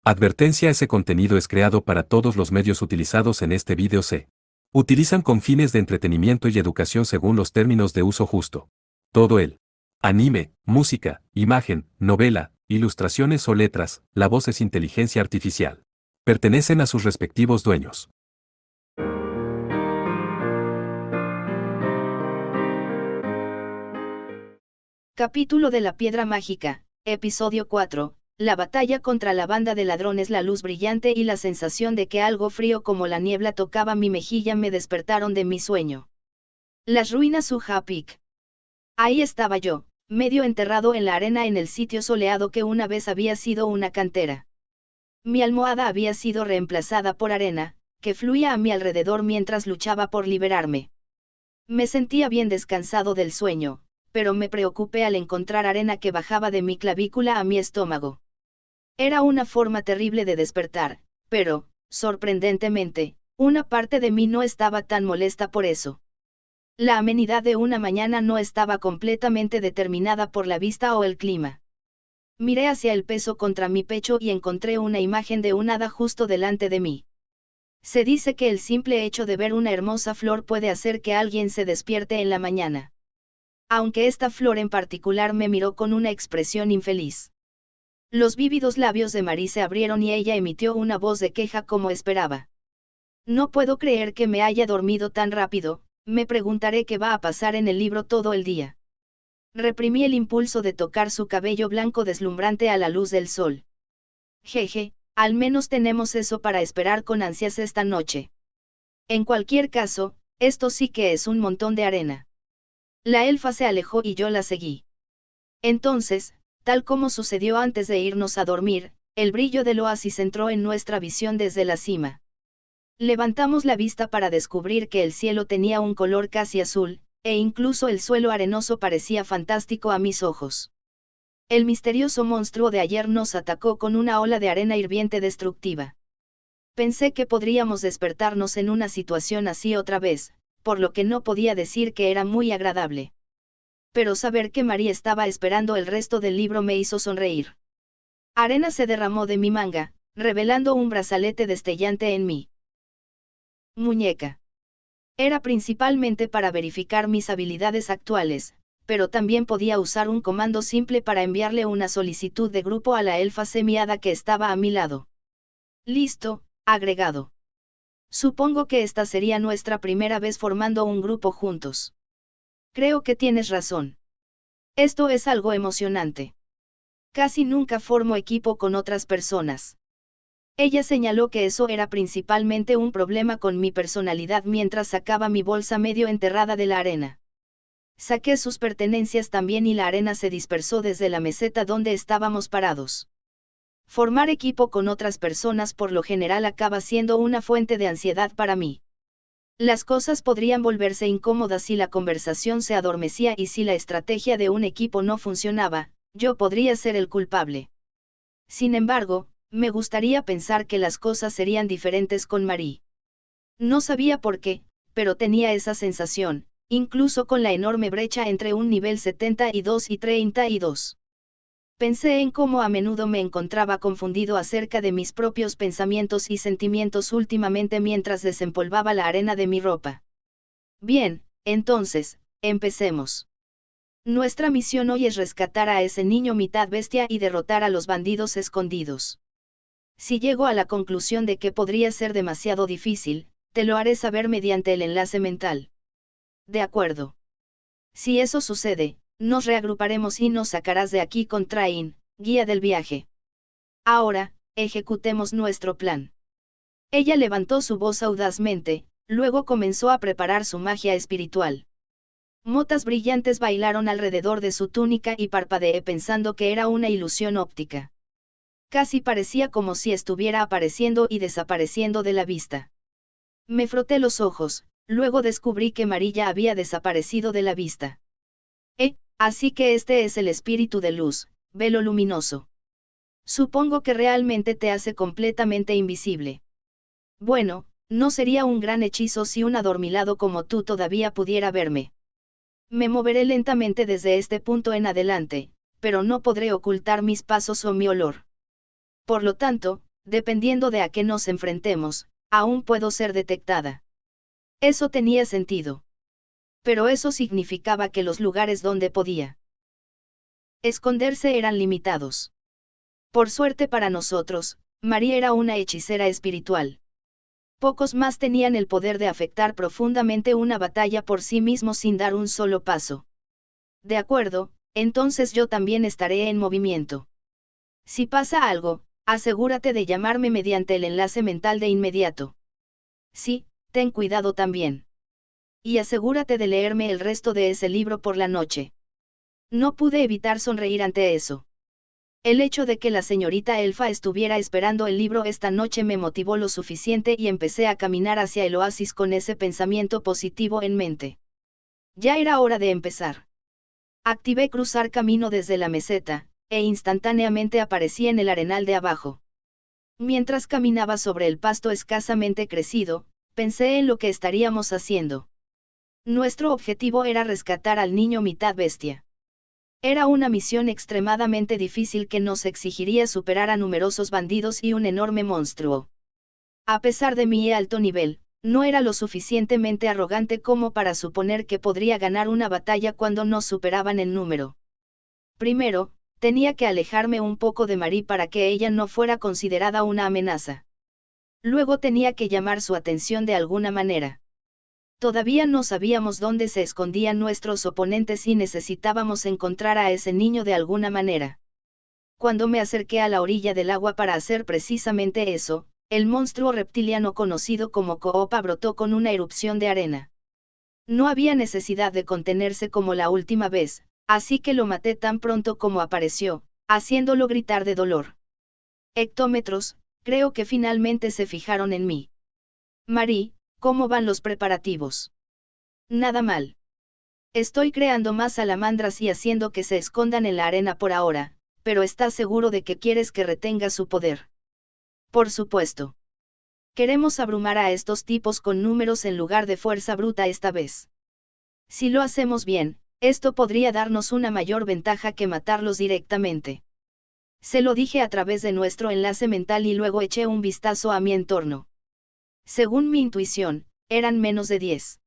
Advertencia: ese contenido es creado para todos los medios utilizados en este vídeo. Se utilizan con fines de entretenimiento y educación según los términos de uso justo. Todo el anime, música, imagen, novela, ilustraciones o letras, la voz es inteligencia artificial. Pertenecen a sus respectivos dueños. Capítulo de la Piedra Mágica, Episodio 4, la batalla contra la banda de ladrones. La luz brillante y la sensación de que algo frío como la niebla tocaba mi mejilla me despertaron de mi sueño. Las ruinas Uja Peak. Ahí estaba yo, medio enterrado en la arena en el sitio soleado que una vez había sido una cantera. Mi almohada había sido reemplazada por arena, que fluía a mi alrededor mientras luchaba por liberarme. Me sentía bien descansado del sueño, pero me preocupé al encontrar arena que bajaba de mi clavícula a mi estómago. Era una forma terrible de despertar, pero, sorprendentemente, una parte de mí no estaba tan molesta por eso. La amenidad de una mañana no estaba completamente determinada por la vista o el clima. Miré hacia el peso contra mi pecho y encontré una imagen de un hada justo delante de mí. Se dice que el simple hecho de ver una hermosa flor puede hacer que alguien se despierte en la mañana. Aunque esta flor en particular me miró con una expresión infeliz. Los vívidos labios de Marie se abrieron y ella emitió una voz de queja como esperaba. No puedo creer que me haya dormido tan rápido, me preguntaré qué va a pasar en el libro todo el día. Reprimí el impulso de tocar su cabello blanco deslumbrante a la luz del sol. Jeje, al menos tenemos eso para esperar con ansias esta noche. En cualquier caso, esto sí que es un montón de arena. La elfa se alejó y yo la seguí. Entonces, tal como sucedió antes de irnos a dormir, el brillo del oasis entró en nuestra visión desde la cima. Levantamos la vista para descubrir que el cielo tenía un color casi azul, e incluso el suelo arenoso parecía fantástico a mis ojos. El misterioso monstruo de ayer nos atacó con una ola de arena hirviente destructiva. Pensé que podríamos despertarnos en una situación así otra vez, por lo que no podía decir que era muy agradable. Pero saber que Marie estaba esperando el resto del libro me hizo sonreír. Arena se derramó de mi manga, revelando un brazalete destellante en mi muñeca. Era principalmente para verificar mis habilidades actuales, pero también podía usar un comando simple para enviarle una solicitud de grupo a la elfa semiada que estaba a mi lado. Listo, agregado. Supongo que esta sería nuestra primera vez formando un grupo juntos. Creo que tienes razón. Esto es algo emocionante. Casi nunca formo equipo con otras personas. Ella señaló que eso era principalmente un problema con mi personalidad mientras sacaba mi bolsa medio enterrada de la arena. Saqué sus pertenencias también y la arena se dispersó desde la meseta donde estábamos parados. Formar equipo con otras personas por lo general acaba siendo una fuente de ansiedad para mí. Las cosas podrían volverse incómodas si la conversación se adormecía y si la estrategia de un equipo no funcionaba, yo podría ser el culpable. Sin embargo, me gustaría pensar que las cosas serían diferentes con Marie. No sabía por qué, pero tenía esa sensación, incluso con la enorme brecha entre un nivel 72 y 32. Pensé en cómo a menudo me encontraba confundido acerca de mis propios pensamientos y sentimientos últimamente mientras desempolvaba la arena de mi ropa. Bien, entonces, empecemos. Nuestra misión hoy es rescatar a ese niño mitad bestia y derrotar a los bandidos escondidos. Si llego a la conclusión de que podría ser demasiado difícil, te lo haré saber mediante el enlace mental. De acuerdo. Si eso sucede, nos reagruparemos y nos sacarás de aquí con Train, guía del viaje. Ahora, ejecutemos nuestro plan. Ella levantó su voz audazmente, luego comenzó a preparar su magia espiritual. Motas brillantes bailaron alrededor de su túnica y parpadeé pensando que era una ilusión óptica. Casi parecía como si estuviera apareciendo y desapareciendo de la vista. Me froté los ojos, luego descubrí que Marie había desaparecido de la vista. Así que este es el espíritu de luz, velo luminoso. Supongo que realmente te hace completamente invisible. Bueno, no sería un gran hechizo si un adormilado como tú todavía pudiera verme. Me moveré lentamente desde este punto en adelante, pero no podré ocultar mis pasos o mi olor. Por lo tanto, dependiendo de a qué nos enfrentemos, aún puedo ser detectada. Eso tenía sentido. Pero eso significaba que los lugares donde podía esconderse eran limitados. Por suerte para nosotros, Marie era una hechicera espiritual. Pocos más tenían el poder de afectar profundamente una batalla por sí mismos sin dar un solo paso. De acuerdo, entonces yo también estaré en movimiento. Si pasa algo, asegúrate de llamarme mediante el enlace mental de inmediato. Sí, ten cuidado también. Y asegúrate de leerme el resto de ese libro por la noche. No pude evitar sonreír ante eso. El hecho de que la señorita Elfa estuviera esperando el libro esta noche me motivó lo suficiente y empecé a caminar hacia el oasis con ese pensamiento positivo en mente. Ya era hora de empezar. Activé cruzar camino desde la meseta, e instantáneamente aparecí en el arenal de abajo. Mientras caminaba sobre el pasto escasamente crecido, pensé en lo que estaríamos haciendo. Nuestro objetivo era rescatar al niño mitad bestia. Era una misión extremadamente difícil que nos exigiría superar a numerosos bandidos y un enorme monstruo. A pesar de mi alto nivel, no era lo suficientemente arrogante como para suponer que podría ganar una batalla cuando nos superaban en número. Primero, tenía que alejarme un poco de Marie para que ella no fuera considerada una amenaza. Luego tenía que llamar su atención de alguna manera. Todavía no sabíamos dónde se escondían nuestros oponentes y necesitábamos encontrar a ese niño de alguna manera. Cuando me acerqué a la orilla del agua para hacer precisamente eso, el monstruo reptiliano conocido como Koopa brotó con una erupción de arena. No había necesidad de contenerse como la última vez, así que lo maté tan pronto como apareció, haciéndolo gritar de dolor. Hectómetros, creo que finalmente se fijaron en mí. Marie, ¿cómo van los preparativos? Nada mal. Estoy creando más salamandras y haciendo que se escondan en la arena por ahora, pero ¿estás seguro de que quieres que retenga su poder? Por supuesto. Queremos abrumar a estos tipos con números en lugar de fuerza bruta esta vez. Si lo hacemos bien, esto podría darnos una mayor ventaja que matarlos directamente. Se lo dije a través de nuestro enlace mental y luego eché un vistazo a mi entorno. Según mi intuición, eran menos de 10.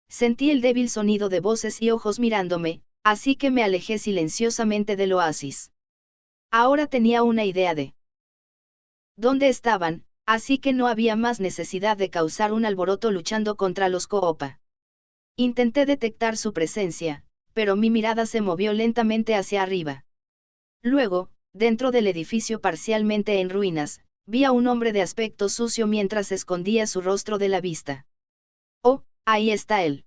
Sentí el débil sonido de voces y ojos mirándome, así que me alejé silenciosamente del oasis. Ahora tenía una idea de dónde estaban, así que no había más necesidad de causar un alboroto luchando contra los Koopa. Intenté detectar su presencia, pero mi mirada se movió lentamente hacia arriba. Luego, dentro del edificio parcialmente en ruinas, vi a un hombre de aspecto sucio mientras escondía su rostro de la vista. Oh, ahí está él.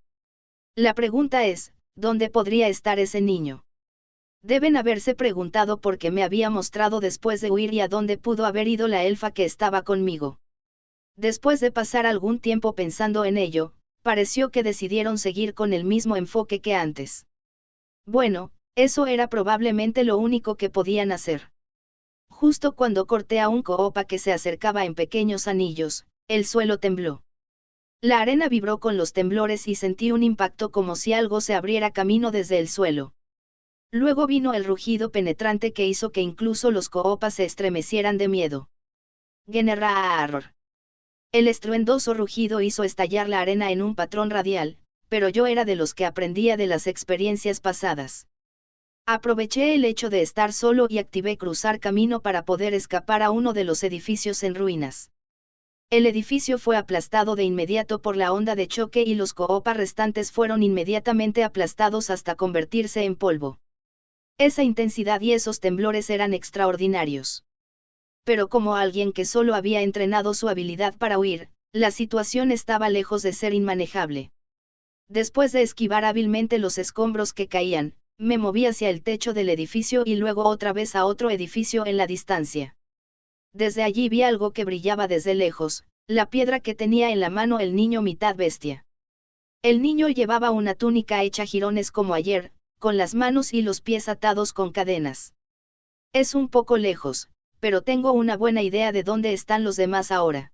La pregunta es, ¿dónde podría estar ese niño? Deben haberse preguntado por qué me había mostrado después de huir y a dónde pudo haber ido la elfa que estaba conmigo. Después de pasar algún tiempo pensando en ello, pareció que decidieron seguir con el mismo enfoque que antes. Bueno, eso era probablemente lo único que podían hacer. Justo cuando corté a un Koopa que se acercaba en pequeños anillos, el suelo tembló. La arena vibró con los temblores y sentí un impacto como si algo se abriera camino desde el suelo. Luego vino el rugido penetrante que hizo que incluso los Koopas se estremecieran de miedo. Generar. El estruendoso rugido hizo estallar la arena en un patrón radial, pero yo era de los que aprendía de las experiencias pasadas. Aproveché el hecho de estar solo y activé cruzar camino para poder escapar a uno de los edificios en ruinas. El edificio fue aplastado de inmediato por la onda de choque y los Koopa restantes fueron inmediatamente aplastados hasta convertirse en polvo. Esa intensidad y esos temblores eran extraordinarios. Pero como alguien que solo había entrenado su habilidad para huir, la situación estaba lejos de ser inmanejable. Después de esquivar hábilmente los escombros que caían, me moví hacia el techo del edificio y luego otra vez a otro edificio en la distancia. Desde allí vi algo que brillaba desde lejos, la piedra que tenía en la mano el niño mitad bestia. El niño llevaba una túnica hecha jirones como ayer, con las manos y los pies atados con cadenas. Es un poco lejos, pero tengo una buena idea de dónde están los demás ahora.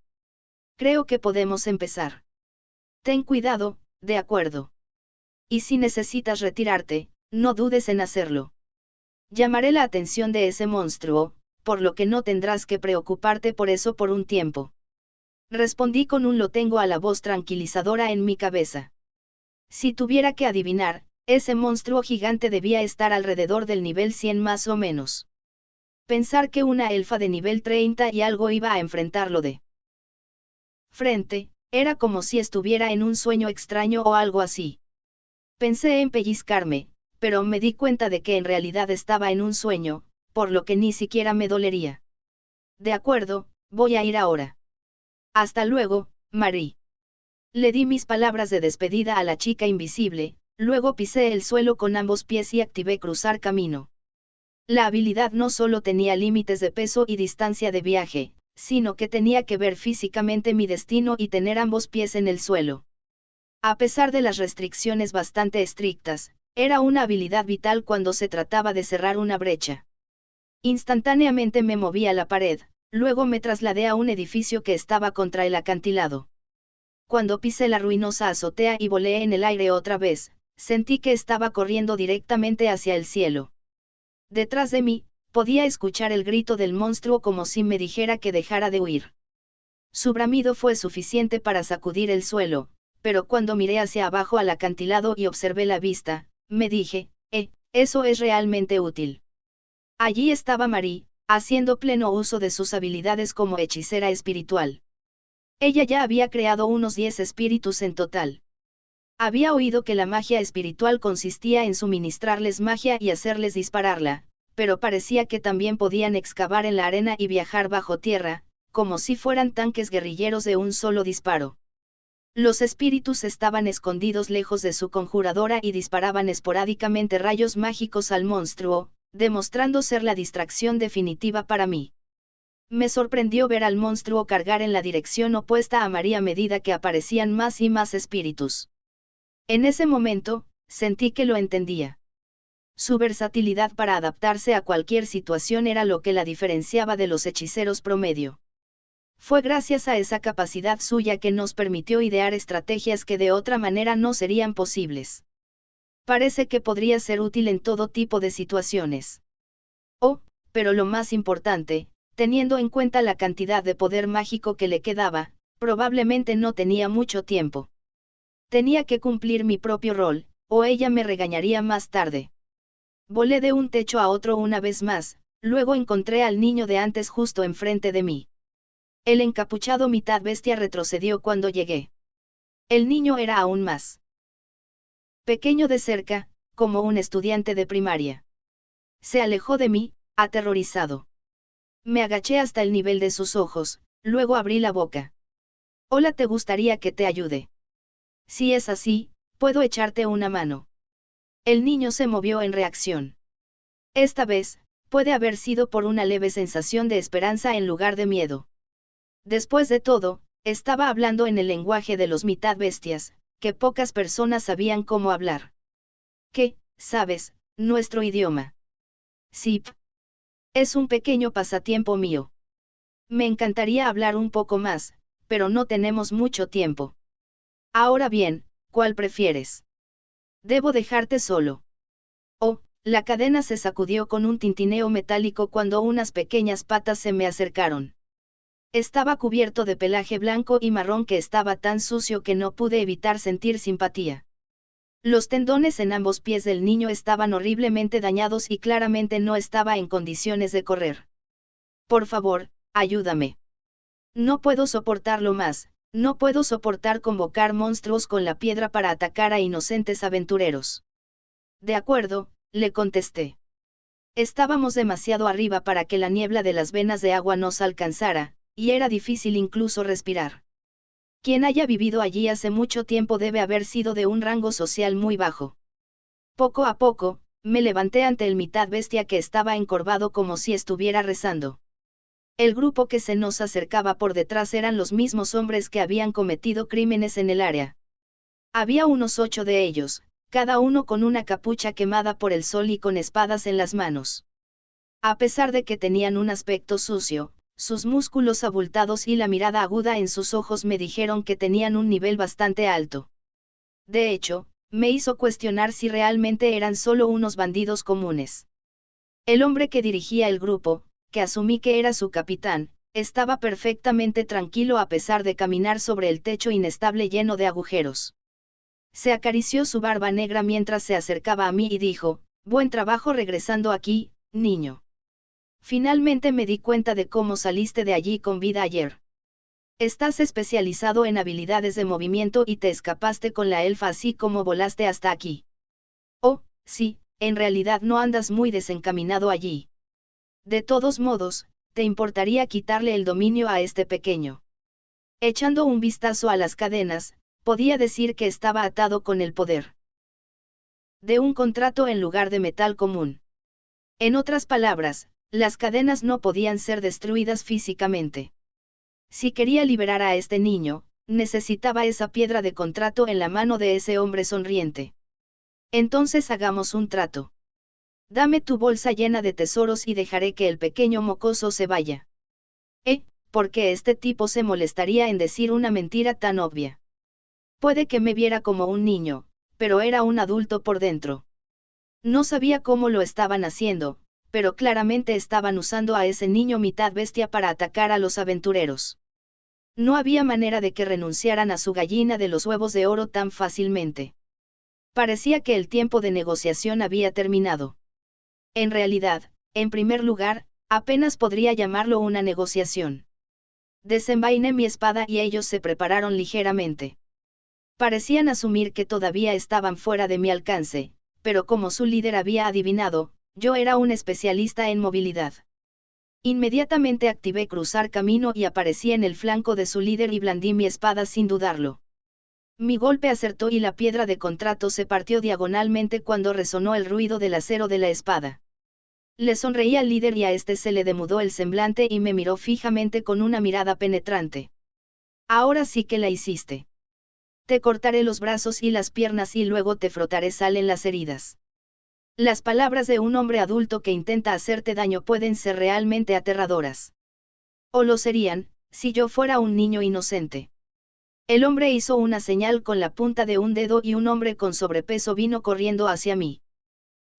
Creo que podemos empezar. Ten cuidado, de acuerdo. Y si necesitas retirarte, no dudes en hacerlo. Llamaré la atención de ese monstruo, por lo que no tendrás que preocuparte por eso por un tiempo. Respondí con un lo tengo a la voz tranquilizadora en mi cabeza. Si tuviera que adivinar, ese monstruo gigante debía estar alrededor del nivel 100 más o menos. Pensar que una elfa de nivel 30 y algo iba a enfrentarlo de frente, era como si estuviera en un sueño extraño o algo así. Pensé en pellizcarme, pero me di cuenta de que en realidad estaba en un sueño, por lo que ni siquiera me dolería. De acuerdo, voy a ir ahora. Hasta luego, Marie. Le di mis palabras de despedida a la chica invisible, luego pisé el suelo con ambos pies y activé cruzar camino. La habilidad no solo tenía límites de peso y distancia de viaje, sino que tenía que ver físicamente mi destino y tener ambos pies en el suelo. A pesar de las restricciones bastante estrictas, era una habilidad vital cuando se trataba de cerrar una brecha. Instantáneamente me moví a la pared, luego me trasladé a un edificio que estaba contra el acantilado. Cuando pisé la ruinosa azotea y volé en el aire otra vez, sentí que estaba corriendo directamente hacia el cielo. Detrás de mí, podía escuchar el grito del monstruo como si me dijera que dejara de huir. Su bramido fue suficiente para sacudir el suelo, pero cuando miré hacia abajo al acantilado y observé la vista, me dije, eso es realmente útil. Allí estaba Marie, haciendo pleno uso de sus habilidades como hechicera espiritual. Ella ya había creado unos 10 espíritus en total. Había oído que la magia espiritual consistía en suministrarles magia y hacerles dispararla, pero parecía que también podían excavar en la arena y viajar bajo tierra, como si fueran tanques guerrilleros de un solo disparo. Los espíritus estaban escondidos lejos de su conjuradora y disparaban esporádicamente rayos mágicos al monstruo, demostrando ser la distracción definitiva para mí. Me sorprendió ver al monstruo cargar en la dirección opuesta a Marie a medida que aparecían más y más espíritus. En ese momento, sentí que lo entendía. Su versatilidad para adaptarse a cualquier situación era lo que la diferenciaba de los hechiceros promedio. Fue gracias a esa capacidad suya que nos permitió idear estrategias que de otra manera no serían posibles. Parece que podría ser útil en todo tipo de situaciones. Oh, pero lo más importante, teniendo en cuenta la cantidad de poder mágico que le quedaba, probablemente no tenía mucho tiempo. Tenía que cumplir mi propio rol, o ella me regañaría más tarde. Volé de un techo a otro una vez más, luego encontré al niño de antes justo enfrente de mí. El encapuchado mitad bestia retrocedió cuando llegué. El niño era aún más pequeño de cerca, como un estudiante de primaria. Se alejó de mí, aterrorizado. Me agaché hasta el nivel de sus ojos, luego abrí la boca. Hola, ¿te gustaría que te ayude? Si es así, puedo echarte una mano. El niño se movió en reacción. Esta vez, puede haber sido por una leve sensación de esperanza en lugar de miedo. Después de todo, estaba hablando en el lenguaje de los mitad bestias, que pocas personas sabían cómo hablar. ¿Qué, sabes, nuestro idioma? Sí. Es un pequeño pasatiempo mío. Me encantaría hablar un poco más, pero no tenemos mucho tiempo. Ahora bien, ¿cuál prefieres? Debo dejarte solo. Oh, la cadena se sacudió con un tintineo metálico cuando unas pequeñas patas se me acercaron. Estaba cubierto de pelaje blanco y marrón que estaba tan sucio que no pude evitar sentir simpatía. Los tendones en ambos pies del niño estaban horriblemente dañados y claramente no estaba en condiciones de correr. Por favor, ayúdame. No puedo soportarlo más, no puedo soportar convocar monstruos con la piedra para atacar a inocentes aventureros. De acuerdo, le contesté. Estábamos demasiado arriba para que la niebla de las venas de agua nos alcanzara, y era difícil incluso respirar. Quien haya vivido allí hace mucho tiempo debe haber sido de un rango social muy bajo. Poco a poco, me levanté ante el mitad bestia que estaba encorvado como si estuviera rezando. El grupo que se nos acercaba por detrás eran los mismos hombres que habían cometido crímenes en el área. Había unos 8 de ellos, cada uno con una capucha quemada por el sol y con espadas en las manos. A pesar de que tenían un aspecto sucio, sus músculos abultados y la mirada aguda en sus ojos me dijeron que tenían un nivel bastante alto. De hecho, me hizo cuestionar si realmente eran solo unos bandidos comunes. El hombre que dirigía el grupo, que asumí que era su capitán, estaba perfectamente tranquilo a pesar de caminar sobre el techo inestable lleno de agujeros. Se acarició su barba negra mientras se acercaba a mí y dijo, «Buen trabajo regresando aquí, niño. Finalmente me di cuenta de cómo saliste de allí con vida ayer. Estás especializado en habilidades de movimiento y te escapaste con la elfa así como volaste hasta aquí. Oh, sí, en realidad no andas muy desencaminado allí. De todos modos, ¿te importaría quitarle el dominio a este pequeño?» Echando un vistazo a las cadenas, podía decir que estaba atado con el poder de un contrato en lugar de metal común. En otras palabras, las cadenas no podían ser destruidas físicamente. Si quería liberar a este niño, necesitaba esa piedra de contrato en la mano de ese hombre sonriente. Entonces hagamos un trato. Dame tu bolsa llena de tesoros y dejaré que el pequeño mocoso se vaya. ¿Por qué este tipo se molestaría en decir una mentira tan obvia? Puede que me viera como un niño, pero era un adulto por dentro. No sabía cómo lo estaban haciendo, pero claramente estaban usando a ese niño mitad bestia para atacar a los aventureros. No había manera de que renunciaran a su gallina de los huevos de oro tan fácilmente. Parecía que el tiempo de negociación había terminado. En realidad, en primer lugar, apenas podría llamarlo una negociación. Desenvainé mi espada y ellos se prepararon ligeramente. Parecían asumir que todavía estaban fuera de mi alcance, pero como su líder había adivinado, yo era un especialista en movilidad. Inmediatamente activé cruzar camino y aparecí en el flanco de su líder y blandí mi espada sin dudarlo. Mi golpe acertó y la piedra de contrato se partió diagonalmente cuando resonó el ruido del acero de la espada. Le sonreí al líder y a este se le demudó el semblante y me miró fijamente con una mirada penetrante. Ahora sí que la hiciste. Te cortaré los brazos y las piernas y luego te frotaré sal en las heridas. Las palabras de un hombre adulto que intenta hacerte daño pueden ser realmente aterradoras. O lo serían, si yo fuera un niño inocente. El hombre hizo una señal con la punta de un dedo y un hombre con sobrepeso vino corriendo hacia mí.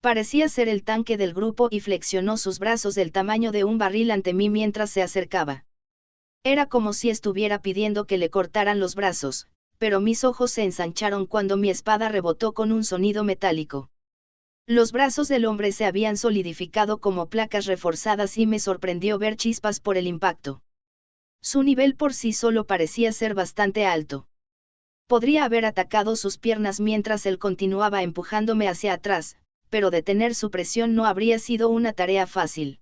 Parecía ser el tanque del grupo y flexionó sus brazos del tamaño de un barril ante mí mientras se acercaba. Era como si estuviera pidiendo que le cortaran los brazos, pero mis ojos se ensancharon cuando mi espada rebotó con un sonido metálico. Los brazos del hombre se habían solidificado como placas reforzadas y me sorprendió ver chispas por el impacto. Su nivel por sí solo parecía ser bastante alto. Podría haber atacado sus piernas mientras él continuaba empujándome hacia atrás, pero detener su presión no habría sido una tarea fácil.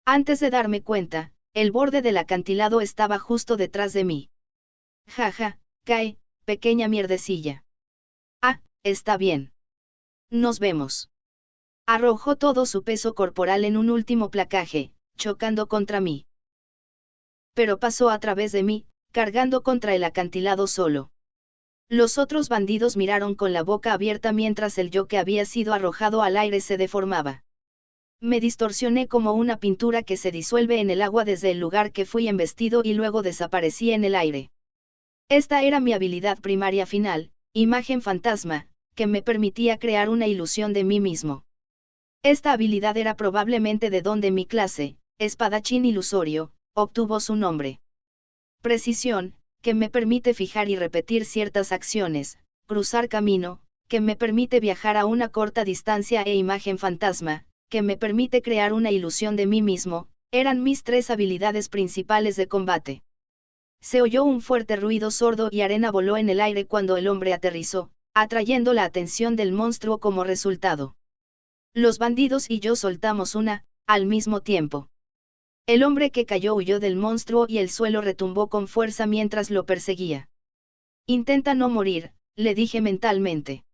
Antes de darme cuenta, el borde del acantilado estaba justo detrás de mí. Jaja, cae, pequeña mierdecilla. Ah, está bien. Nos vemos. Arrojó todo su peso corporal en un último placaje, chocando contra mí. Pero pasó a través de mí, cargando contra el acantilado solo. Los otros bandidos miraron con la boca abierta mientras el yo que había sido arrojado al aire se deformaba. Me distorsioné como una pintura que se disuelve en el agua desde el lugar que fui embestido y luego desaparecí en el aire. Esta era mi habilidad primaria final, imagen fantasma, que me permitía crear una ilusión de mí mismo. Esta habilidad era probablemente de donde mi clase, espadachín ilusorio, obtuvo su nombre. Precisión, que me permite fijar y repetir ciertas acciones, cruzar camino, que me permite viajar a una corta distancia e imagen fantasma, que me permite crear una ilusión de mí mismo, eran mis tres habilidades principales de combate. Se oyó un fuerte ruido sordo y arena voló en el aire cuando el hombre aterrizó, atrayendo la atención del monstruo como resultado. Los bandidos y yo soltamos una, al mismo tiempo. El hombre que cayó huyó del monstruo y el suelo retumbó con fuerza mientras lo perseguía. Intenta no morir, le dije mentalmente.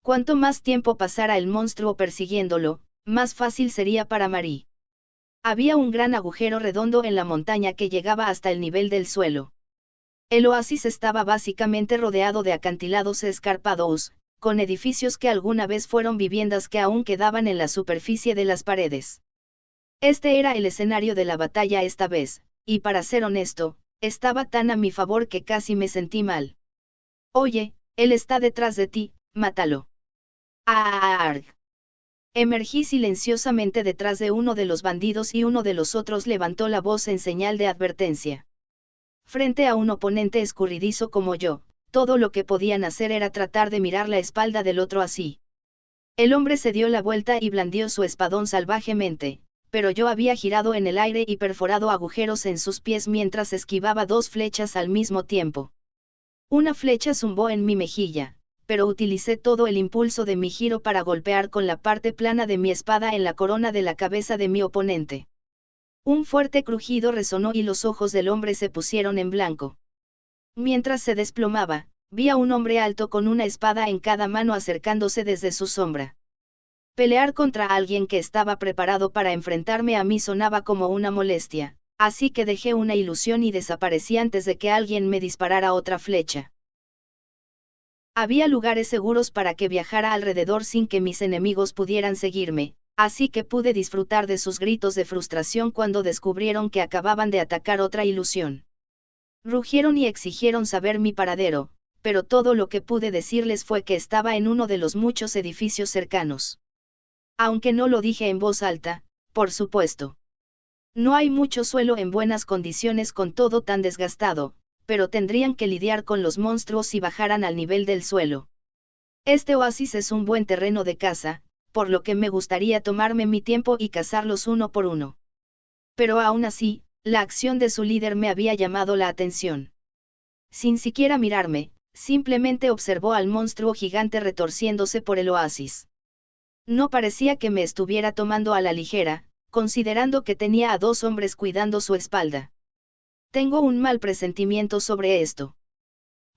Cuanto más tiempo pasara el monstruo persiguiéndolo, más fácil sería para Marie. Había un gran agujero redondo en la montaña que llegaba hasta el nivel del suelo. El oasis estaba básicamente rodeado de acantilados escarpados, con edificios que alguna vez fueron viviendas que aún quedaban en la superficie de las paredes. Este era el escenario de la batalla esta vez, y para ser honesto, estaba tan a mi favor que casi me sentí mal. Oye, él está detrás de ti, mátalo. ¡Arg! Emergí silenciosamente detrás de uno de los bandidos y uno de los otros levantó la voz en señal de advertencia. Frente a un oponente escurridizo como yo, todo lo que podían hacer era tratar de mirar la espalda del otro así. El hombre se dio la vuelta y blandió su espadón salvajemente, pero yo había girado en el aire y perforado agujeros en sus pies mientras esquivaba 2 flechas al mismo tiempo. Una flecha zumbó en mi mejilla, pero utilicé todo el impulso de mi giro para golpear con la parte plana de mi espada en la corona de la cabeza de mi oponente. Un fuerte crujido resonó y los ojos del hombre se pusieron en blanco. Mientras se desplomaba, vi a un hombre alto con una espada en cada mano acercándose desde su sombra. Pelear contra alguien que estaba preparado para enfrentarme a mí sonaba como una molestia, así que dejé una ilusión y desaparecí antes de que alguien me disparara otra flecha. Había lugares seguros para que viajara alrededor sin que mis enemigos pudieran seguirme, así que pude disfrutar de sus gritos de frustración cuando descubrieron que acababan de atacar otra ilusión. Rugieron y exigieron saber mi paradero, pero todo lo que pude decirles fue que estaba en uno de los muchos edificios cercanos. Aunque no lo dije en voz alta, por supuesto. No hay mucho suelo en buenas condiciones con todo tan desgastado, pero tendrían que lidiar con los monstruos si bajaran al nivel del suelo. Este oasis es un buen terreno de caza, por lo que me gustaría tomarme mi tiempo y cazarlos uno por uno. Pero aún así, la acción de su líder me había llamado la atención. Sin siquiera mirarme, simplemente observó al monstruo gigante retorciéndose por el oasis. No parecía que me estuviera tomando a la ligera, considerando que tenía a 2 hombres cuidando su espalda. Tengo un mal presentimiento sobre esto.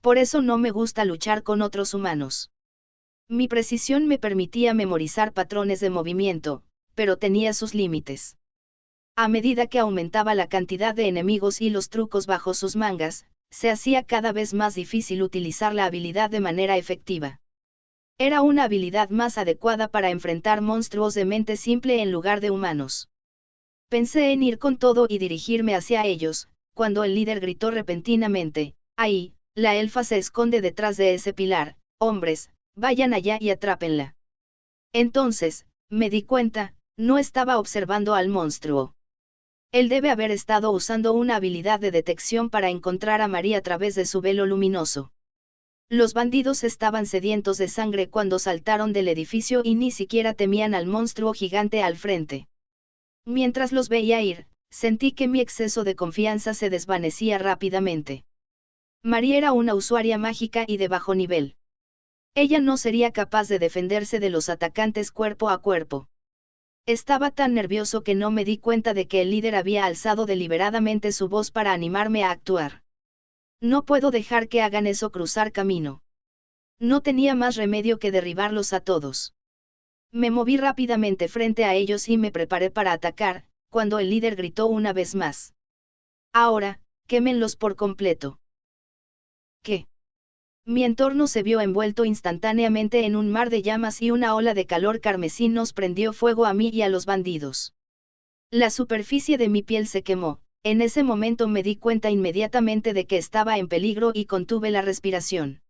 Por eso no me gusta luchar con otros humanos. Mi precisión me permitía memorizar patrones de movimiento, pero tenía sus límites. A medida que aumentaba la cantidad de enemigos y los trucos bajo sus mangas, se hacía cada vez más difícil utilizar la habilidad de manera efectiva. Era una habilidad más adecuada para enfrentar monstruos de mente simple en lugar de humanos. Pensé en ir con todo y dirigirme hacia ellos, cuando el líder gritó repentinamente: «Ahí, la elfa se esconde detrás de ese pilar, hombres, vayan allá y atrápenla». Entonces, me di cuenta, no estaba observando al monstruo. Él debe haber estado usando una habilidad de detección para encontrar a María a través de su velo luminoso. Los bandidos estaban sedientos de sangre cuando saltaron del edificio y ni siquiera temían al monstruo gigante al frente. Mientras los veía ir, sentí que mi exceso de confianza se desvanecía rápidamente. María era una usuaria mágica y de bajo nivel. Ella no sería capaz de defenderse de los atacantes cuerpo a cuerpo. Estaba tan nervioso que no me di cuenta de que el líder había alzado deliberadamente su voz para animarme a actuar. No puedo dejar que hagan eso cruzar camino. No tenía más remedio que derribarlos a todos. Me moví rápidamente frente a ellos y me preparé para atacar, cuando el líder gritó una vez más: «Ahora, quémenlos por completo». ¿Qué? Mi entorno se vio envuelto instantáneamente en un mar de llamas y una ola de calor carmesí nos prendió fuego a mí y a los bandidos. La superficie de mi piel se quemó. En ese momento me di cuenta inmediatamente de que estaba en peligro y contuve la respiración.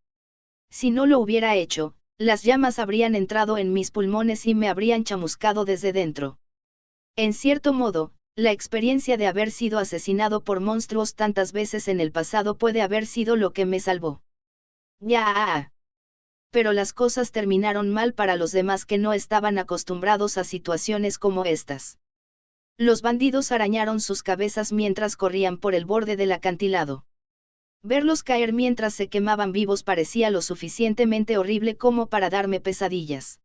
Si no lo hubiera hecho, las llamas habrían entrado en mis pulmones y me habrían chamuscado desde dentro. En cierto modo, la experiencia de haber sido asesinado por monstruos tantas veces en el pasado puede haber sido lo que me salvó. Ya. Pero las cosas terminaron mal para los demás que no estaban acostumbrados a situaciones como estas. Los bandidos arañaron sus cabezas mientras corrían por el borde del acantilado. Verlos caer mientras se quemaban vivos parecía lo suficientemente horrible como para darme pesadillas.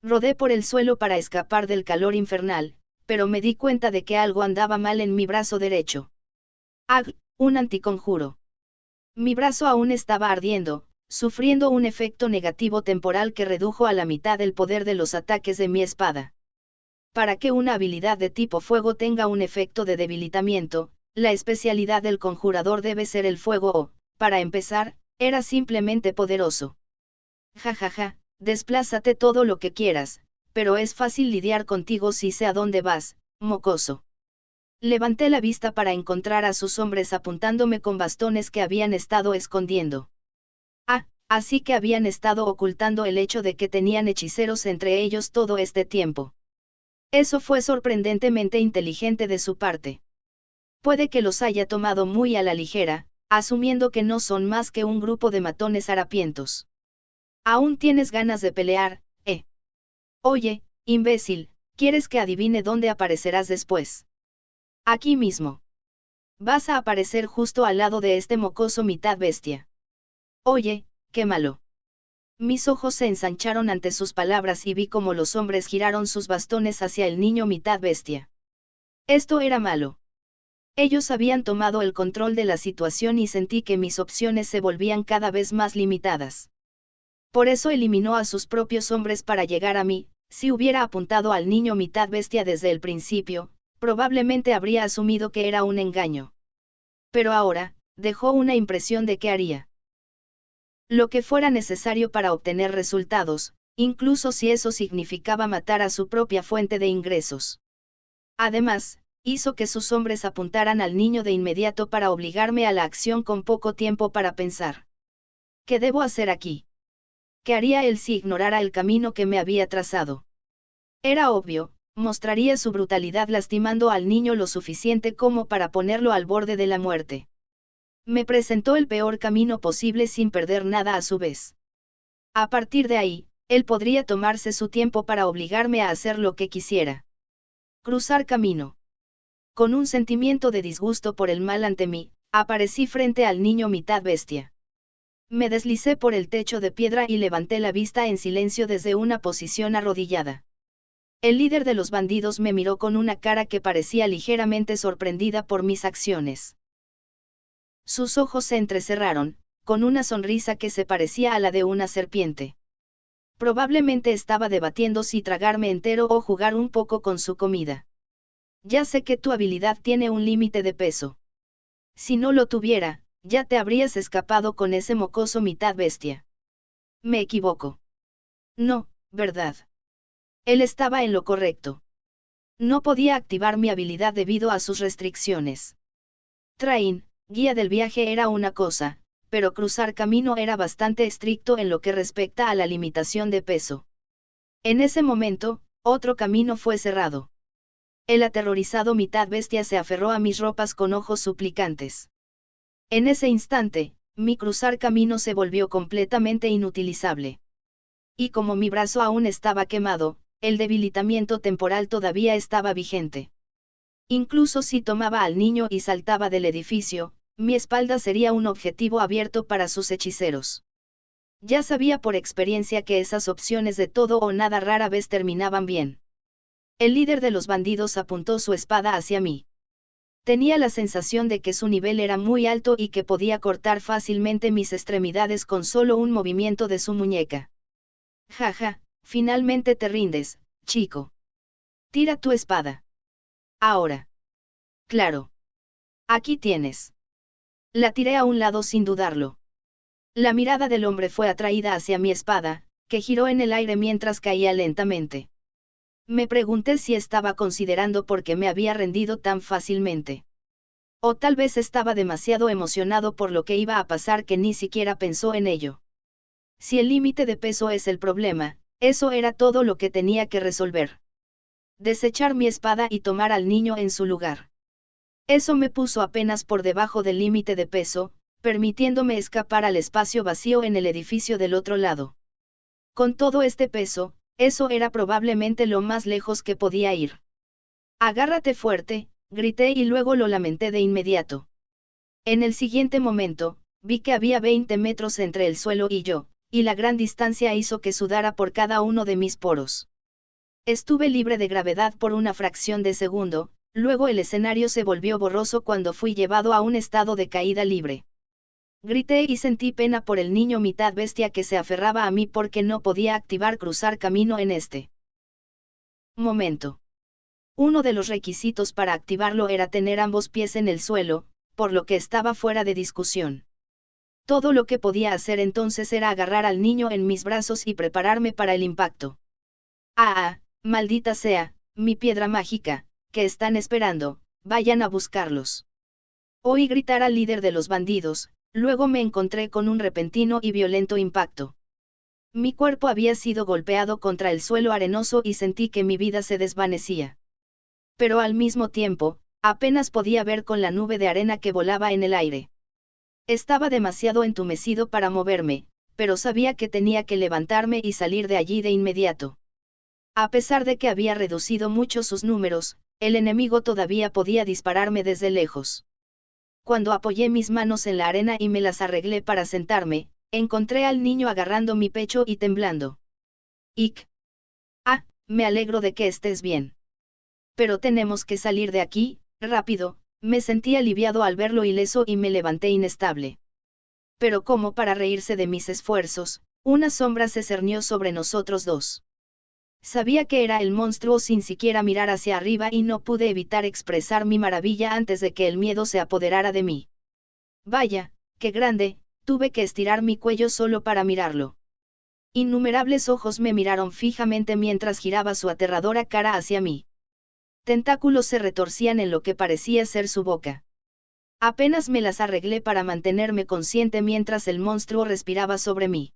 Rodé por el suelo para escapar del calor infernal, pero me di cuenta de que algo andaba mal en mi brazo derecho. ¡Ag! Un anticonjuro. Mi brazo aún estaba ardiendo, sufriendo un efecto negativo temporal que redujo a la mitad el poder de los ataques de mi espada. Para que una habilidad de tipo fuego tenga un efecto de debilitamiento, la especialidad del conjurador debe ser el fuego o, para empezar, era simplemente poderoso. Jajaja, desplázate todo lo que quieras, pero es fácil lidiar contigo si sé a dónde vas, mocoso. Levanté la vista para encontrar a sus hombres apuntándome con bastones que habían estado escondiendo. Ah, Así que habían estado ocultando el hecho de que tenían hechiceros entre ellos todo este tiempo. Eso fue sorprendentemente inteligente de su parte. Puede que los haya tomado muy a la ligera, asumiendo que no son más que un grupo de matones harapientos. ¿Aún tienes ganas de pelear, eh? Oye, imbécil, ¿quieres que adivine dónde aparecerás después? Aquí mismo. Vas a aparecer justo al lado de este mocoso mitad bestia. Oye, qué malo. Mis ojos se ensancharon ante sus palabras y vi cómo los hombres giraron sus bastones hacia el niño mitad bestia. Esto era malo. Ellos habían tomado el control de la situación y sentí que mis opciones se volvían cada vez más limitadas. Por eso eliminó a sus propios hombres para llegar a mí. Si hubiera apuntado al niño mitad bestia desde el principio, probablemente habría asumido que era un engaño. Pero ahora, dejó una impresión de que haría lo que fuera necesario para obtener resultados, incluso si eso significaba matar a su propia fuente de ingresos. Además, hizo que sus hombres apuntaran al niño de inmediato para obligarme a la acción con poco tiempo para pensar. ¿Qué debo hacer aquí? ¿Qué haría él si ignorara el camino que me había trazado? Era obvio, mostraría su brutalidad lastimando al niño lo suficiente como para ponerlo al borde de la muerte. Me presentó el peor camino posible sin perder nada a su vez. A partir de ahí, él podría tomarse su tiempo para obligarme a hacer lo que quisiera. Cruzar camino. Con un sentimiento de disgusto por el mal ante mí, aparecí frente al niño mitad bestia. Me deslicé por el techo de piedra y levanté la vista en silencio desde una posición arrodillada. El líder de los bandidos me miró con una cara que parecía ligeramente sorprendida por mis acciones. Sus ojos se entrecerraron, con una sonrisa que se parecía a la de una serpiente. Probablemente estaba debatiendo si tragarme entero o jugar un poco con su comida. Ya sé que tu habilidad tiene un límite de peso. Si no lo tuviera, ya te habrías escapado con ese mocoso mitad bestia. Me equivoco. No, ¿verdad? Él estaba en lo correcto. No podía activar mi habilidad debido a sus restricciones. Train, guía del viaje era una cosa, pero cruzar camino era bastante estricto en lo que respecta a la limitación de peso. En ese momento, otro camino fue cerrado. El aterrorizado mitad bestia se aferró a mis ropas con ojos suplicantes. En ese instante, mi cruzar camino se volvió completamente inutilizable. Y como mi brazo aún estaba quemado, el debilitamiento temporal todavía estaba vigente. Incluso si tomaba al niño y saltaba del edificio, mi espalda sería un objetivo abierto para sus hechiceros. Ya sabía por experiencia que esas opciones de todo o nada rara vez terminaban bien. El líder de los bandidos apuntó su espada hacia mí. Tenía la sensación de que su nivel era muy alto y que podía cortar fácilmente mis extremidades con solo un movimiento de su muñeca. Jaja, finalmente te rindes, chico. Tira tu espada. Ahora. Claro. Aquí tienes. La tiré a un lado sin dudarlo. La mirada del hombre fue atraída hacia mi espada, que giró en el aire mientras caía lentamente. Me pregunté si estaba considerando por qué me había rendido tan fácilmente. O tal vez estaba demasiado emocionado por lo que iba a pasar que ni siquiera pensó en ello. Si el límite de peso es el problema, eso era todo lo que tenía que resolver. Desechar mi espada y tomar al niño en su lugar. Eso me puso apenas por debajo del límite de peso, permitiéndome escapar al espacio vacío en el edificio del otro lado. Con todo este peso, eso era probablemente lo más lejos que podía ir. Agárrate fuerte, grité y luego lo lamenté de inmediato. En el siguiente momento, vi que había 20 metros entre el suelo y yo, y la gran distancia hizo que sudara por cada uno de mis poros. Estuve libre de gravedad por una fracción de segundo, luego el escenario se volvió borroso cuando fui llevado a un estado de caída libre. Grité y sentí pena por el niño mitad bestia que se aferraba a mí porque no podía activar cruzar camino en este momento. Uno de los requisitos para activarlo era tener ambos pies en el suelo, por lo que estaba fuera de discusión. Todo lo que podía hacer entonces era agarrar al niño en mis brazos y prepararme para el impacto. ¡Ah, maldita sea, mi piedra mágica! ¿Qué están esperando? Vayan a buscarlos. Oí gritar al líder de los bandidos, Luego me encontré con un repentino y violento impacto. Mi cuerpo había sido golpeado contra el suelo arenoso y sentí que mi vida se desvanecía. Pero al mismo tiempo, apenas podía ver con la nube de arena que volaba en el aire. Estaba demasiado entumecido para moverme, pero sabía que tenía que levantarme y salir de allí de inmediato. A pesar de que había reducido mucho sus números, el enemigo todavía podía dispararme desde lejos. Cuando apoyé mis manos en la arena y me las arreglé para sentarme, encontré al niño agarrando mi pecho y temblando. Ick. Ah, me alegro de que estés bien. Pero tenemos que salir de aquí, rápido. Me sentí aliviado al verlo ileso y me levanté inestable. Pero como para reírse de mis esfuerzos, una sombra se cernió sobre nosotros dos. Sabía que era el monstruo sin siquiera mirar hacia arriba y no pude evitar expresar mi maravilla antes de que el miedo se apoderara de mí. Vaya, qué grande, tuve que estirar mi cuello solo para mirarlo. Innumerables ojos me miraron fijamente mientras giraba su aterradora cara hacia mí. Tentáculos se retorcían en lo que parecía ser su boca. Apenas me las arreglé para mantenerme consciente mientras el monstruo respiraba sobre mí.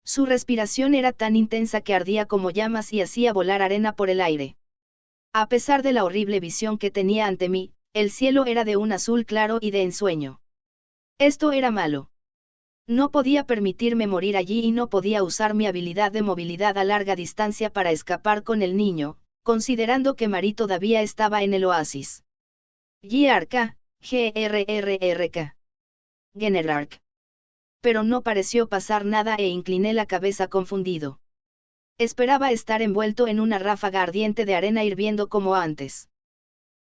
Su respiración era tan intensa que ardía como llamas y hacía volar arena por el aire. A pesar de la horrible visión que tenía ante mí, el cielo era de un azul claro y de ensueño. Esto era malo. No podía permitirme morir allí y no podía usar mi habilidad de movilidad a larga distancia para escapar con el niño, considerando que Mari todavía estaba en el oasis. Grrk, grrrk. Generark. Pero no pareció pasar nada e incliné la cabeza confundido. Esperaba estar envuelto en una ráfaga ardiente de arena hirviendo como antes.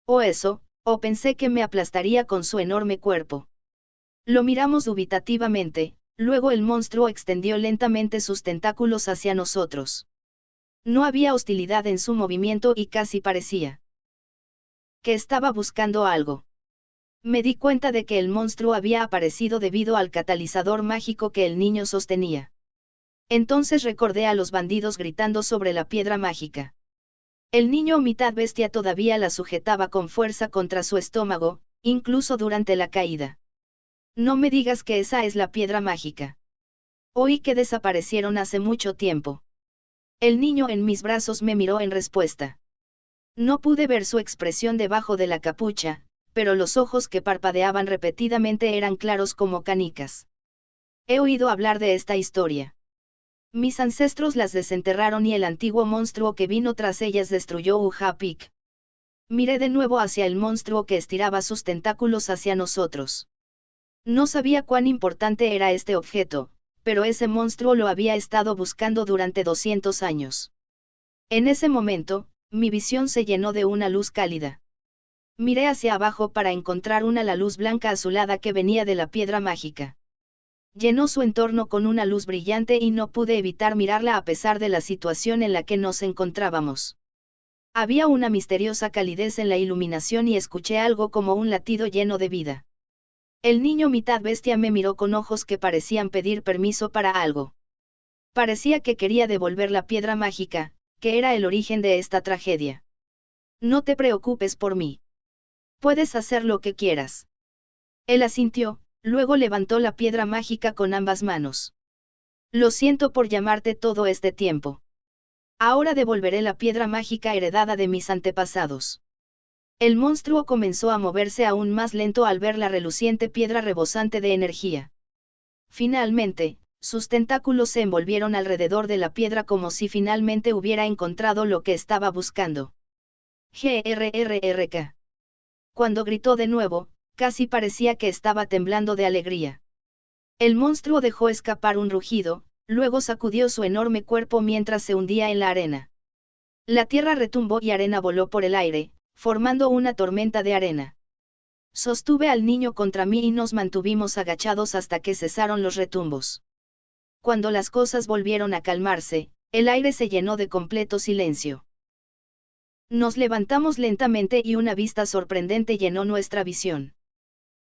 O eso, o pensé que me aplastaría con su enorme cuerpo. Lo miramos dubitativamente, luego el monstruo extendió lentamente sus tentáculos hacia nosotros. No había hostilidad en su movimiento y casi parecía que estaba buscando algo. Me di cuenta de que el monstruo había aparecido debido al catalizador mágico que el niño sostenía. Entonces recordé a los bandidos gritando sobre la piedra mágica. El niño mitad bestia todavía la sujetaba con fuerza contra su estómago, incluso durante la caída. No me digas que esa es la piedra mágica. Oí que desaparecieron hace mucho tiempo. El niño en mis brazos me miró en respuesta. No pude ver su expresión debajo de la capucha, pero los ojos que parpadeaban repetidamente eran claros como canicas. He oído hablar de esta historia. Mis ancestros las desenterraron y el antiguo monstruo que vino tras ellas destruyó Ujapik. Miré de nuevo hacia el monstruo que estiraba sus tentáculos hacia nosotros. No sabía cuán importante era este objeto, pero ese monstruo lo había estado buscando durante 200 años. En ese momento, mi visión se llenó de una luz cálida. Miré hacia abajo para encontrar la luz blanca azulada que venía de la piedra mágica. Llenó su entorno con una luz brillante y no pude evitar mirarla a pesar de la situación en la que nos encontrábamos. Había una misteriosa calidez en la iluminación y escuché algo como un latido lleno de vida. El niño mitad bestia me miró con ojos que parecían pedir permiso para algo. Parecía que quería devolver la piedra mágica, que era el origen de esta tragedia. No te preocupes por mí. Puedes hacer lo que quieras. Él asintió, luego levantó la piedra mágica con ambas manos. Lo siento por llamarte todo este tiempo. Ahora devolveré la piedra mágica heredada de mis antepasados. El monstruo comenzó a moverse aún más lento al ver la reluciente piedra rebosante de energía. Finalmente, sus tentáculos se envolvieron alrededor de la piedra como si finalmente hubiera encontrado lo que estaba buscando. Grrrk. Cuando gritó de nuevo, casi parecía que estaba temblando de alegría. El monstruo dejó escapar un rugido, luego sacudió su enorme cuerpo mientras se hundía en la arena. La tierra retumbó y arena voló por el aire, formando una tormenta de arena. Sostuve al niño contra mí y nos mantuvimos agachados hasta que cesaron los retumbos. Cuando las cosas volvieron a calmarse, el aire se llenó de completo silencio. Nos levantamos lentamente y una vista sorprendente llenó nuestra visión.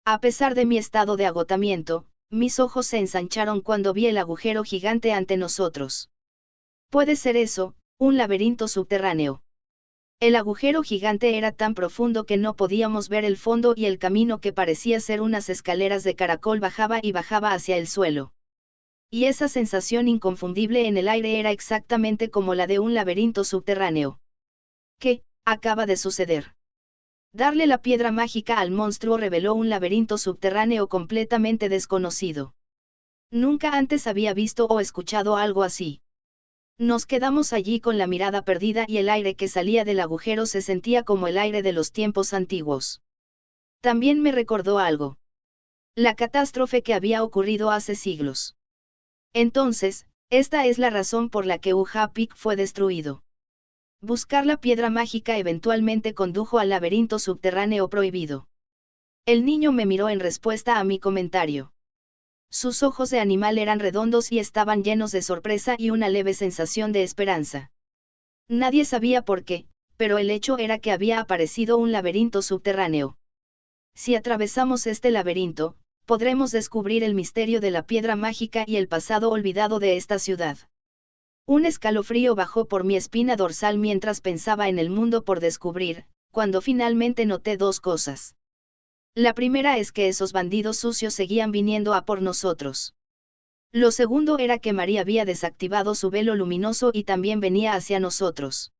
A pesar de mi estado de agotamiento, mis ojos se ensancharon cuando vi el agujero gigante ante nosotros. Puede ser eso, un laberinto subterráneo. El agujero gigante era tan profundo que no podíamos ver el fondo y el camino que parecía ser unas escaleras de caracol bajaba y bajaba hacia el suelo. Y esa sensación inconfundible en el aire era exactamente como la de un laberinto subterráneo. ¿Qué acaba de suceder? Darle la piedra mágica al monstruo reveló un laberinto subterráneo completamente desconocido. Nunca antes había visto o escuchado algo así. Nos quedamos allí con la mirada perdida y el aire que salía del agujero se sentía como el aire de los tiempos antiguos. También me recordó algo. La catástrofe que había ocurrido hace siglos. Entonces, esta es la razón por la que Uha Peak fue destruido. Buscar la piedra mágica eventualmente condujo al laberinto subterráneo prohibido. El niño me miró en respuesta a mi comentario. Sus ojos de animal eran redondos y estaban llenos de sorpresa y una leve sensación de esperanza. Nadie sabía por qué, pero el hecho era que había aparecido un laberinto subterráneo. Si atravesamos este laberinto, podremos descubrir el misterio de la piedra mágica y el pasado olvidado de esta ciudad. Un escalofrío bajó por mi espina dorsal mientras pensaba en el mundo por descubrir, cuando finalmente noté dos cosas. La primera es que esos bandidos sucios seguían viniendo a por nosotros. Lo segundo era que María había desactivado su velo luminoso y también venía hacia nosotros.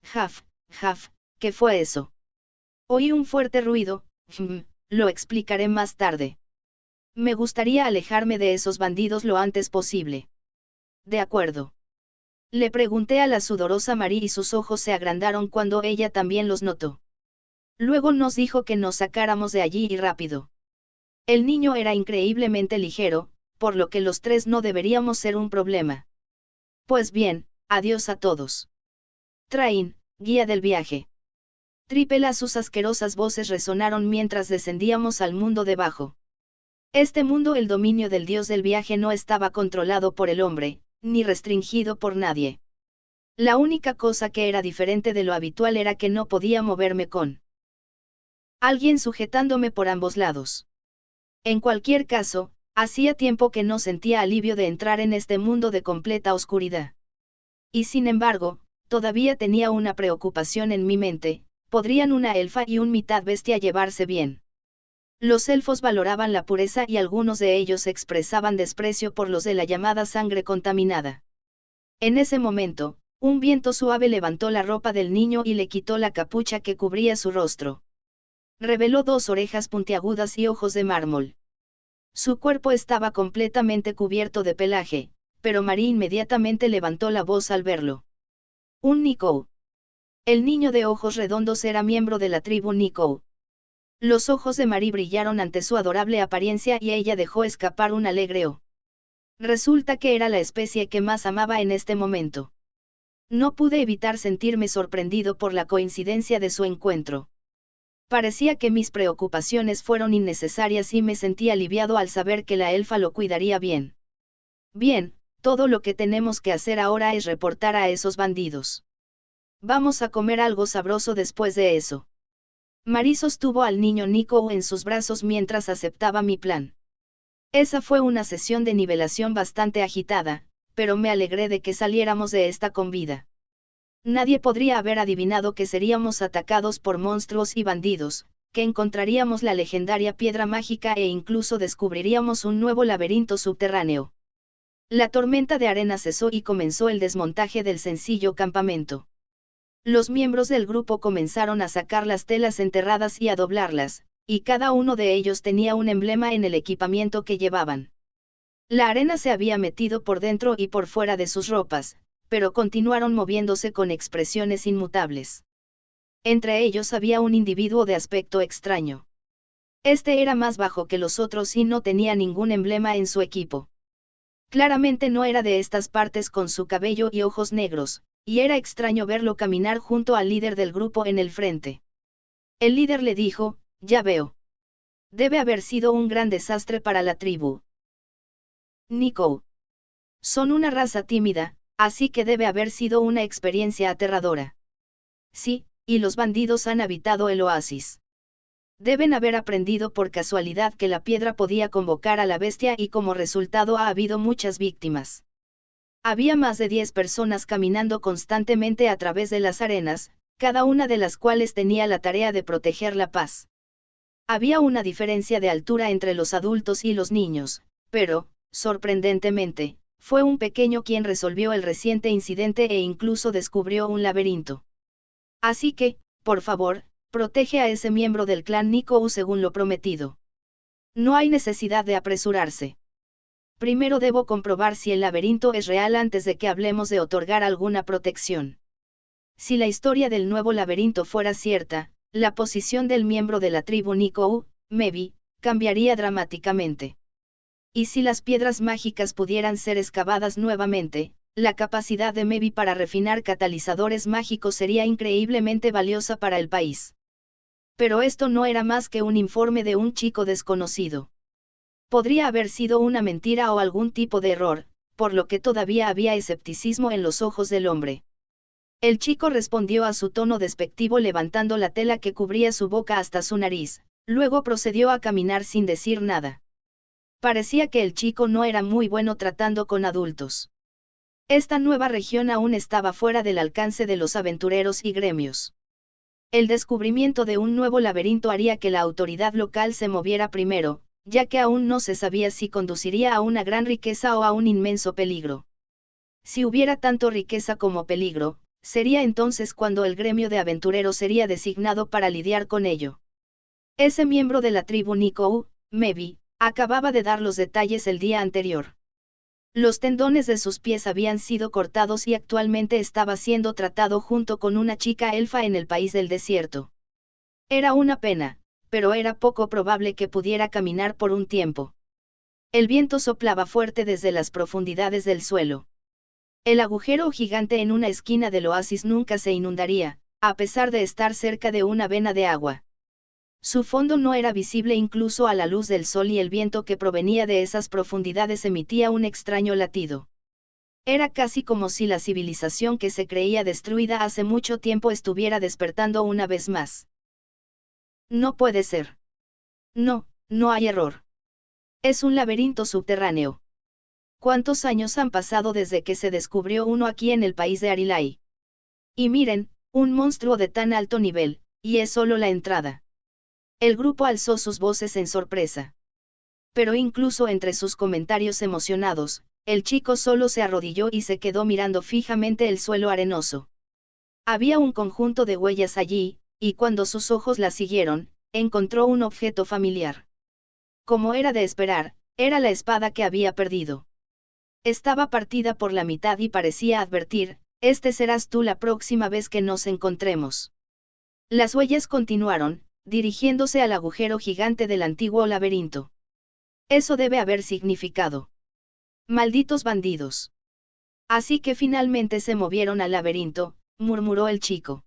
Jaf, ¿qué fue eso? Oí un fuerte ruido, lo explicaré más tarde. Me gustaría alejarme de esos bandidos lo antes posible. De acuerdo. Le pregunté a la sudorosa María y sus ojos se agrandaron cuando ella también los notó. Luego nos dijo que nos sacáramos de allí y rápido. El niño era increíblemente ligero, por lo que los tres no deberíamos ser un problema. Pues bien, adiós a todos. Train, guía del viaje. Tripela, sus asquerosas voces resonaron mientras descendíamos al mundo debajo. Este mundo, el dominio del dios del viaje, no estaba controlado por el hombre, ni restringido por nadie. La única cosa que era diferente de lo habitual era que no podía moverme con alguien sujetándome por ambos lados. En cualquier caso, hacía tiempo que no sentía alivio de entrar en este mundo de completa oscuridad. Y sin embargo, todavía tenía una preocupación en mi mente: ¿podrían una elfa y un mitad bestia llevarse bien? Los elfos valoraban la pureza y algunos de ellos expresaban desprecio por los de la llamada sangre contaminada. En ese momento, un viento suave levantó la ropa del niño y le quitó la capucha que cubría su rostro. Reveló dos orejas puntiagudas y ojos de mármol. Su cuerpo estaba completamente cubierto de pelaje, pero Marie inmediatamente levantó la voz al verlo. Un Nikou. El niño de ojos redondos era miembro de la tribu Nikou. Los ojos de Marie brillaron ante su adorable apariencia y ella dejó escapar un alegre "oh". Resulta que era la especie que más amaba en este momento. No pude evitar sentirme sorprendido por la coincidencia de su encuentro. Parecía que mis preocupaciones fueron innecesarias y me sentí aliviado al saber que la elfa lo cuidaría bien. Bien, todo lo que tenemos que hacer ahora es reportar a esos bandidos. Vamos a comer algo sabroso después de eso. Marie sostuvo al niño Nikou en sus brazos mientras aceptaba mi plan. Esa fue una sesión de nivelación bastante agitada, pero me alegré de que saliéramos de esta con vida. Nadie podría haber adivinado que seríamos atacados por monstruos y bandidos, que encontraríamos la legendaria piedra mágica e incluso descubriríamos un nuevo laberinto subterráneo. La tormenta de arena cesó y comenzó el desmontaje del sencillo campamento. Los miembros del grupo comenzaron a sacar las telas enterradas y a doblarlas, y cada uno de ellos tenía un emblema en el equipamiento que llevaban. La arena se había metido por dentro y por fuera de sus ropas, pero continuaron moviéndose con expresiones inmutables. Entre ellos había un individuo de aspecto extraño. Este era más bajo que los otros y no tenía ningún emblema en su equipo. Claramente no era de estas partes, con su cabello y ojos negros, y era extraño verlo caminar junto al líder del grupo en el frente. El líder le dijo: ya veo. Debe haber sido un gran desastre para la tribu. Nikou. Son una raza tímida, así que debe haber sido una experiencia aterradora. Sí, y los bandidos han habitado el oasis. Deben haber aprendido por casualidad que la piedra podía convocar a la bestia y como resultado ha habido muchas víctimas. Había más de 10 personas caminando constantemente a través de las arenas, cada una de las cuales tenía la tarea de proteger la paz. Había una diferencia de altura entre los adultos y los niños, pero, sorprendentemente, fue un pequeño quien resolvió el reciente incidente e incluso descubrió un laberinto. Así que, por favor, protege a ese miembro del clan Nikou según lo prometido. No hay necesidad de apresurarse. Primero debo comprobar si el laberinto es real antes de que hablemos de otorgar alguna protección. Si la historia del nuevo laberinto fuera cierta, la posición del miembro de la tribu Nikou, Mevi, cambiaría dramáticamente. Y si las piedras mágicas pudieran ser excavadas nuevamente, la capacidad de Mevi para refinar catalizadores mágicos sería increíblemente valiosa para el país. Pero esto no era más que un informe de un chico desconocido. Podría haber sido una mentira o algún tipo de error, por lo que todavía había escepticismo en los ojos del hombre. El chico respondió a su tono despectivo levantando la tela que cubría su boca hasta su nariz, luego procedió a caminar sin decir nada. Parecía que el chico no era muy bueno tratando con adultos. Esta nueva región aún estaba fuera del alcance de los aventureros y gremios. El descubrimiento de un nuevo laberinto haría que la autoridad local se moviera primero, ya que aún no se sabía si conduciría a una gran riqueza o a un inmenso peligro. Si hubiera tanto riqueza como peligro, sería entonces cuando el gremio de aventureros sería designado para lidiar con ello. Ese miembro de la tribu Nikou, Mevi, acababa de dar los detalles el día anterior. Los tendones de sus pies habían sido cortados y actualmente estaba siendo tratado junto con una chica elfa en el país del desierto. Era una pena, pero era poco probable que pudiera caminar por un tiempo. El viento soplaba fuerte desde las profundidades del suelo. El agujero gigante en una esquina del oasis nunca se inundaría, a pesar de estar cerca de una vena de agua. Su fondo no era visible incluso a la luz del sol y el viento que provenía de esas profundidades emitía un extraño latido. Era casi como si la civilización que se creía destruida hace mucho tiempo estuviera despertando una vez más. No puede ser. No, no hay error. Es un laberinto subterráneo. ¿Cuántos años han pasado desde que se descubrió uno aquí en el país de Arilai? Y miren, un monstruo de tan alto nivel, y es solo la entrada. El grupo alzó sus voces en sorpresa. Pero incluso entre sus comentarios emocionados, el chico solo se arrodilló y se quedó mirando fijamente el suelo arenoso. Había un conjunto de huellas allí, y cuando sus ojos las siguieron, encontró un objeto familiar. Como era de esperar, era la espada que había perdido. Estaba partida por la mitad y parecía advertir, este serás tú la próxima vez que nos encontremos. Las huellas continuaron, dirigiéndose al agujero gigante del antiguo laberinto. Eso debe haber significado. Malditos bandidos. Así que finalmente se movieron al laberinto, murmuró el chico.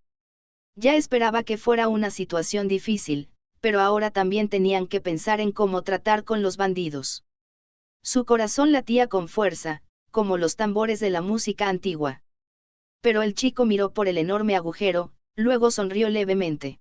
Ya esperaba que fuera una situación difícil, pero ahora también tenían que pensar en cómo tratar con los bandidos. Su corazón latía con fuerza, como los tambores de la música antigua. Pero el chico miró por el enorme agujero, luego sonrió levemente.